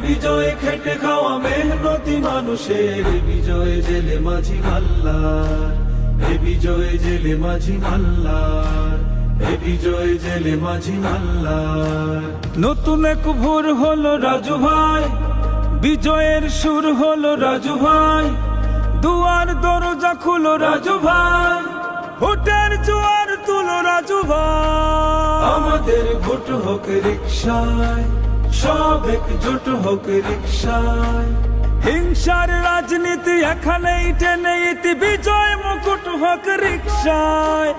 বিজয় খেটে খাওয়া মেহনতি মানুষের, বিজয় জেলে মাঝি মাল্লার, বিজয় জেলে মাঝি মাল্লার, বিজয় জেলে মাঝি মাল্লার। নতুন এক ভোর হলো রাজু ভাই, বিজয়ের সুর হলো রাজু ভাই, দুয়ার দরজা খুলো রাজু ভাই, ভোটের জোয়ার তুলো রাজু ভাই। আমাদের ভোট হোক রিকশায়, সব একজোট হোক রিকশায়, হিংসার রাজনীতি এখানেই টেনে ইতি, বিজয় মুকুট হোক রিকশায়।